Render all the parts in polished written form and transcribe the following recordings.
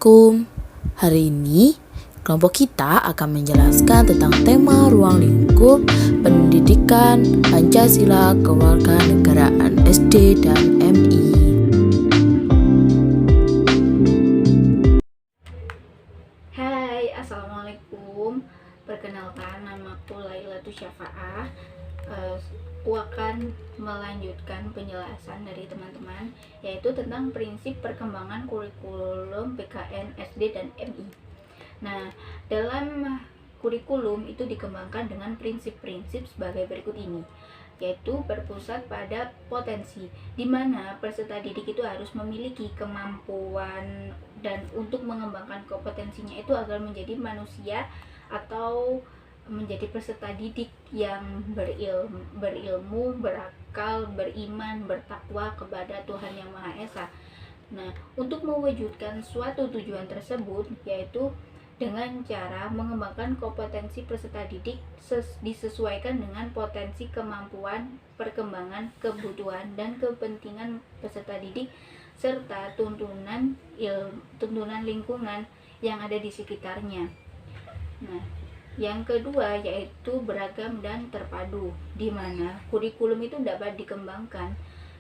Assalamualaikum. Hari ini kelompok kita akan menjelaskan tentang tema ruang lingkup pendidikan Pancasila Kewarganegaraan SD dan MI. Hai, Assalamualaikum. Perkenalkan, namaku Lailatul Syafa'ah. Aku akan melanjutkan penjelasan dari teman-teman, yaitu tentang prinsip perkembangan kurikulum PKN SD dan MI. Nah, dalam kurikulum itu dikembangkan dengan prinsip-prinsip sebagai berikut ini, yaitu berpusat pada potensi, di mana peserta didik itu harus memiliki kemampuan dan untuk mengembangkan kompetensinya itu agar menjadi manusia atau menjadi peserta didik yang berilmu, berakal, beriman, bertakwa kepada Tuhan Yang Maha Esa. Nah, untuk mewujudkan suatu tujuan tersebut, yaitu dengan cara mengembangkan kompetensi peserta didik disesuaikan dengan potensi kemampuan, perkembangan, kebutuhan, dan kepentingan peserta didik, serta tuntunan lingkungan yang ada di sekitarnya. Nah, yang kedua yaitu beragam dan terpadu, di mana kurikulum itu dapat dikembangkan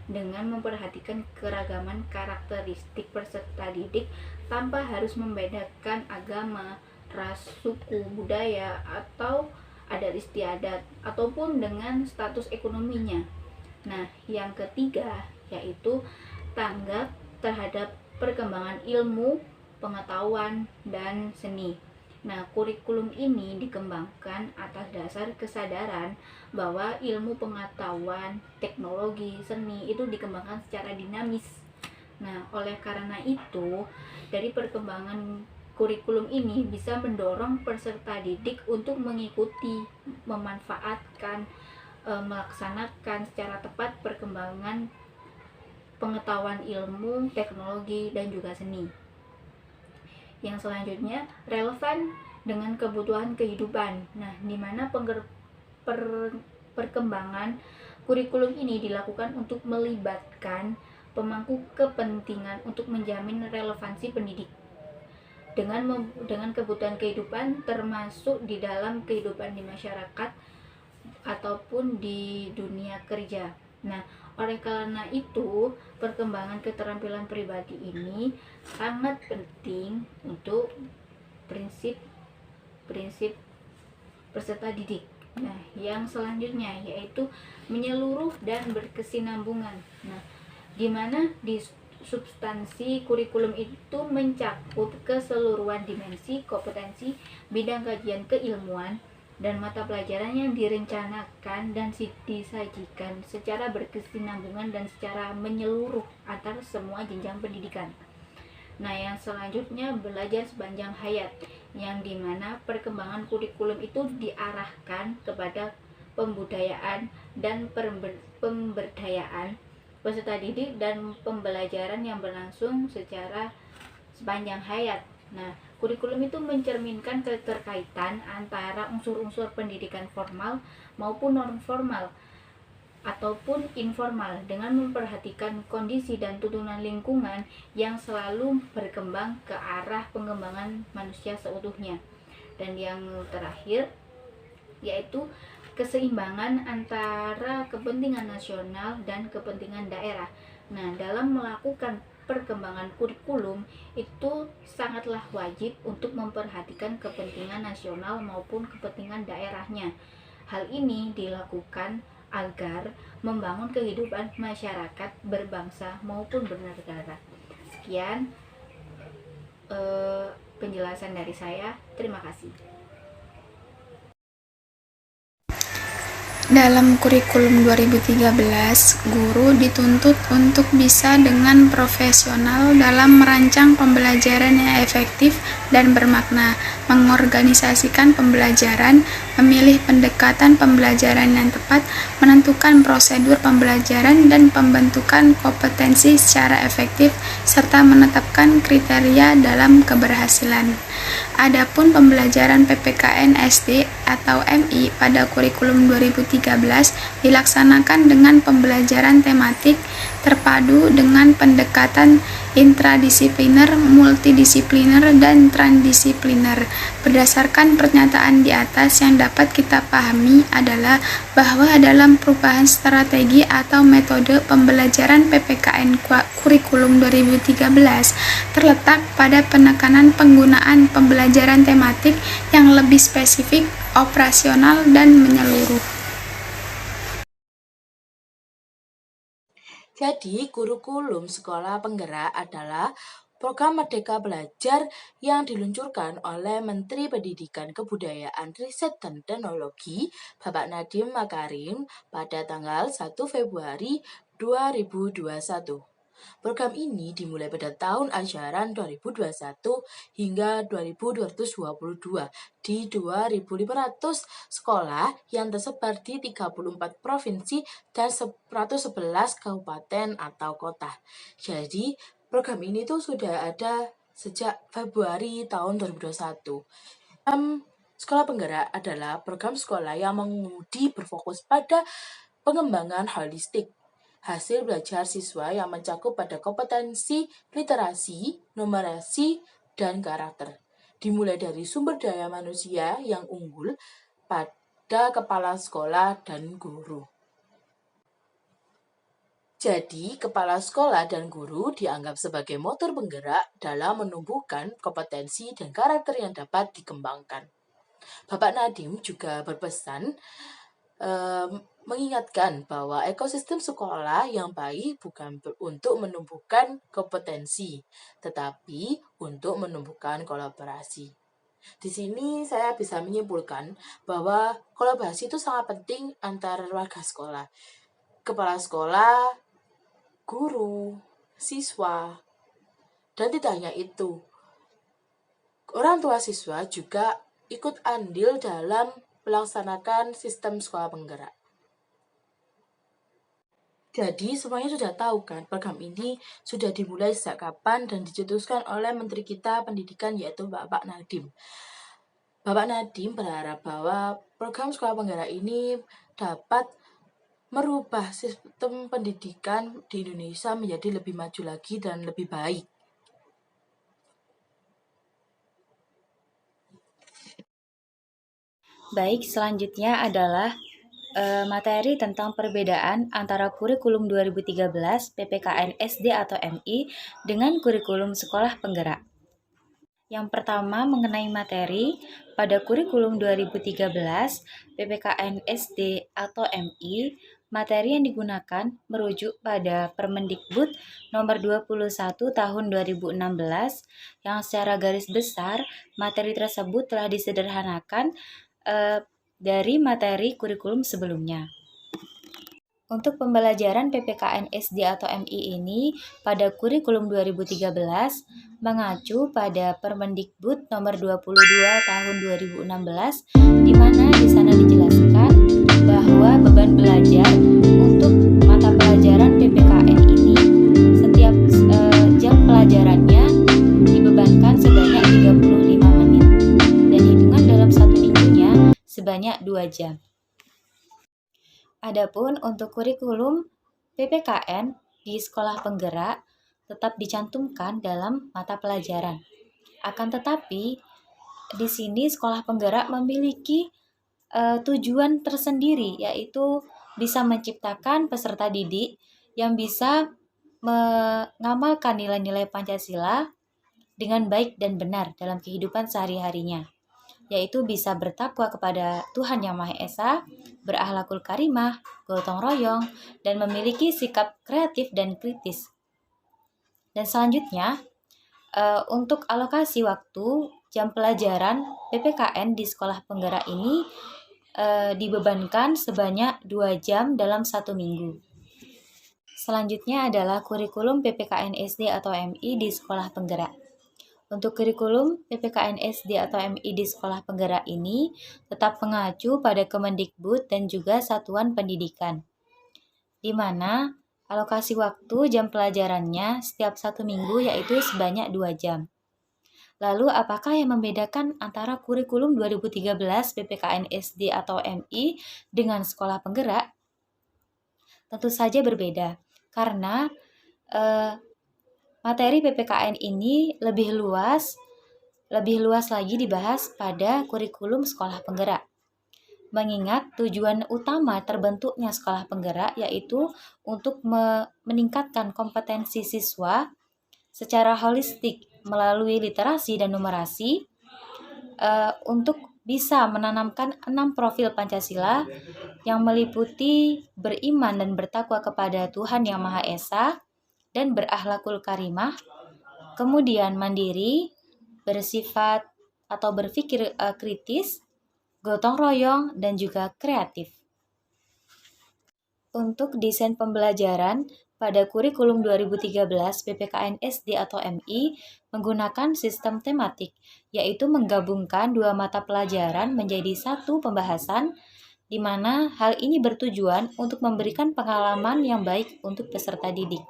dengan memperhatikan keragaman karakteristik peserta didik tanpa harus membedakan agama, ras, suku, budaya, atau adat istiadat, ataupun dengan status ekonominya. Nah, yang ketiga yaitu tanggap terhadap perkembangan ilmu, pengetahuan, dan seni. Nah, kurikulum ini dikembangkan atas dasar kesadaran bahwa ilmu pengetahuan, teknologi, seni itu dikembangkan secara dinamis. Nah, oleh karena itu, dari perkembangan kurikulum ini bisa mendorong peserta didik untuk mengikuti, memanfaatkan, melaksanakan secara tepat perkembangan pengetahuan ilmu, teknologi, dan juga seni. Yang selanjutnya, relevan dengan kebutuhan kehidupan. Nah, di mana perkembangan kurikulum ini dilakukan untuk melibatkan pemangku kepentingan untuk menjamin relevansi pendidik dengan kebutuhan kehidupan, termasuk di dalam kehidupan di masyarakat ataupun di dunia kerja. Nah, oleh karena itu, perkembangan keterampilan pribadi ini sangat penting untuk prinsip peserta didik. Nah, yang selanjutnya yaitu menyeluruh dan berkesinambungan. Nah, di mana di substansi kurikulum itu mencakup keseluruhan dimensi, kompetensi, bidang kajian keilmuan, dan mata pelajaran yang direncanakan dan disajikan secara berkesinambungan dan secara menyeluruh antar semua jenjang pendidikan. Nah, yang selanjutnya belajar sepanjang hayat, yang dimana perkembangan kurikulum itu diarahkan kepada pembudayaan dan pemberdayaan peserta didik dan pembelajaran yang berlangsung secara sepanjang hayat. Nah, kurikulum itu mencerminkan keterkaitan antara unsur-unsur pendidikan formal maupun non-formal ataupun informal dengan memperhatikan kondisi dan tuntunan lingkungan yang selalu berkembang ke arah pengembangan manusia seutuhnya. Dan yang terakhir yaitu keseimbangan antara kepentingan nasional dan kepentingan daerah. Nah, dalam melakukan perkembangan kurikulum itu sangatlah wajib untuk memperhatikan kepentingan nasional maupun kepentingan daerahnya. Hal ini dilakukan agar membangun kehidupan masyarakat berbangsa maupun bernegara. Sekian penjelasan dari saya. Terima kasih. Dalam kurikulum 2013, guru dituntut untuk bisa dengan profesional dalam merancang pembelajaran yang efektif dan bermakna, mengorganisasikan pembelajaran, memilih pendekatan pembelajaran yang tepat, menentukan prosedur pembelajaran dan pembentukan kompetensi secara efektif, serta menetapkan kriteria dalam keberhasilan. Adapun pembelajaran PPKN SD atau MI pada kurikulum 2013 dilaksanakan dengan pembelajaran tematik terpadu dengan pendekatan intradisipliner, multidisipliner, dan transdisipliner. Berdasarkan pernyataan di atas, yang dapat kita pahami adalah bahwa dalam perubahan strategi atau metode pembelajaran PPKN kurikulum 2013 terletak pada penekanan penggunaan pembelajaran tematik yang lebih spesifik, operasional, dan menyeluruh. Jadi, kurikulum sekolah penggerak adalah program Merdeka Belajar yang diluncurkan oleh Menteri Pendidikan Kebudayaan, Riset dan Teknologi Bapak Nadiem Makarim pada tanggal 1 Februari 2021. Program ini dimulai pada tahun ajaran 2021 hingga 2222 di 2.500 sekolah yang tersebar di 34 provinsi dan 111 kabupaten atau kota. Jadi, program ini tuh sudah ada sejak Februari tahun 2021. Sekolah Penggerak adalah program sekolah yang mengemudi berfokus pada pengembangan holistik hasil belajar siswa yang mencakup pada kompetensi literasi, numerasi, dan karakter. Dimulai dari sumber daya manusia yang unggul pada kepala sekolah dan guru. Jadi, kepala sekolah dan guru dianggap sebagai motor penggerak dalam menumbuhkan kompetensi dan karakter yang dapat dikembangkan. Bapak Nadiem juga berpesan mengingatkan bahwa ekosistem sekolah yang baik bukan untuk menumbuhkan kompetensi, tetapi untuk menumbuhkan kolaborasi. Di sini saya bisa menyimpulkan bahwa kolaborasi itu sangat penting antara warga sekolah, kepala sekolah, guru, siswa, dan tidak hanya itu, orang tua siswa juga ikut andil dalam melaksanakan sistem sekolah penggerak. Jadi semuanya sudah tahu kan program ini sudah dimulai sejak kapan dan dicetuskan oleh Menteri kita Pendidikan yaitu Bapak Nadiem. Bapak Nadiem berharap bahwa program sekolah penggerak ini dapat merubah sistem pendidikan di Indonesia menjadi lebih maju lagi dan lebih baik. Baik, selanjutnya adalah materi tentang perbedaan antara kurikulum 2013 PPKN SD atau MI dengan kurikulum sekolah penggerak. Yang pertama mengenai materi, pada kurikulum 2013 PPKN SD atau MI, materi yang digunakan merujuk pada Permendikbud nomor 21 tahun 2016 yang secara garis besar materi tersebut telah disederhanakan dari materi kurikulum sebelumnya. Untuk pembelajaran PPKN SD atau MI ini pada kurikulum 2013 mengacu pada Permendikbud nomor 22 tahun 2016 di mana di sana dijelaskan bahwa beban belajar untuk mata pelajaran PPKN ini setiap jam pelajarannya dibebankan sebanyak 35 menit dan hitungan dalam satu minggunya sebanyak 2 jam. Adapun untuk kurikulum PPKN di sekolah penggerak tetap dicantumkan dalam mata pelajaran. Akan tetapi di sini sekolah penggerak memiliki tujuan tersendiri, yaitu bisa menciptakan peserta didik yang bisa mengamalkan nilai-nilai Pancasila dengan baik dan benar dalam kehidupan sehari-harinya, yaitu bisa bertakwa kepada Tuhan Yang Maha Esa, berakhlakul karimah, gotong royong, dan memiliki sikap kreatif dan kritis. Dan selanjutnya, untuk alokasi waktu jam pelajaran PPKN di sekolah penggerak ini dibebankan sebanyak 2 jam dalam 1 minggu. Selanjutnya adalah kurikulum PPKN SD atau MI di sekolah penggerak. Untuk kurikulum PPKN SD atau MI di sekolah penggerak ini tetap mengacu pada Kemendikbud dan juga satuan pendidikan, di mana alokasi waktu jam pelajarannya setiap 1 minggu yaitu sebanyak 2 jam. Lalu apakah yang membedakan antara kurikulum 2013 PPKN SD atau MI dengan sekolah penggerak? Tentu saja berbeda, karena Materi PPKN ini lebih luas lagi dibahas pada kurikulum sekolah penggerak. Mengingat tujuan utama terbentuknya sekolah penggerak yaitu untuk meningkatkan kompetensi siswa secara holistik melalui literasi dan numerasi untuk bisa menanamkan 6 profil Pancasila yang meliputi beriman dan bertakwa kepada Tuhan Yang Maha Esa dan berakhlakul karimah, kemudian mandiri, bersifat atau berpikir kritis, gotong royong, dan juga kreatif. Untuk desain pembelajaran pada kurikulum 2013 PPKN SD atau MI menggunakan sistem tematik, yaitu menggabungkan 2 mata pelajaran menjadi satu pembahasan, di mana hal ini bertujuan untuk memberikan pengalaman yang baik untuk peserta didik.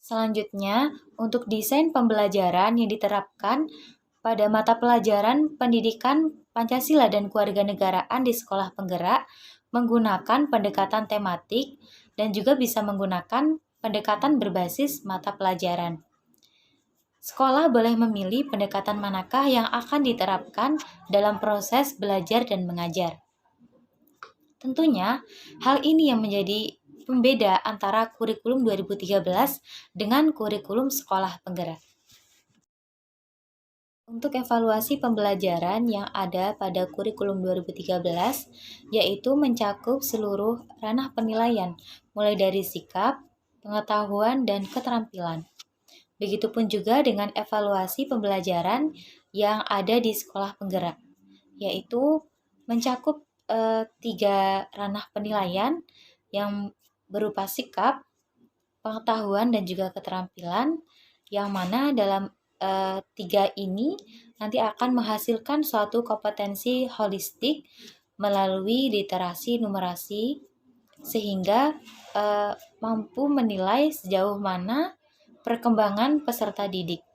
Selanjutnya, untuk desain pembelajaran yang diterapkan pada mata pelajaran pendidikan Pancasila dan Kewarganegaraan di sekolah penggerak menggunakan pendekatan tematik dan juga bisa menggunakan pendekatan berbasis mata pelajaran. Sekolah boleh memilih pendekatan manakah yang akan diterapkan dalam proses belajar dan mengajar. Tentunya, hal ini yang menjadi pembeda antara kurikulum 2013 dengan kurikulum sekolah penggerak. Untuk evaluasi pembelajaran yang ada pada kurikulum 2013, yaitu mencakup seluruh ranah penilaian, mulai dari sikap, pengetahuan, dan keterampilan. Begitupun juga dengan evaluasi pembelajaran yang ada di sekolah penggerak, yaitu mencakup 3 ranah penilaian yang berupa sikap, pengetahuan, dan juga keterampilan, yang mana dalam 3 ini nanti akan menghasilkan suatu kompetensi holistik melalui literasi numerasi, sehingga mampu menilai sejauh mana perkembangan peserta didik.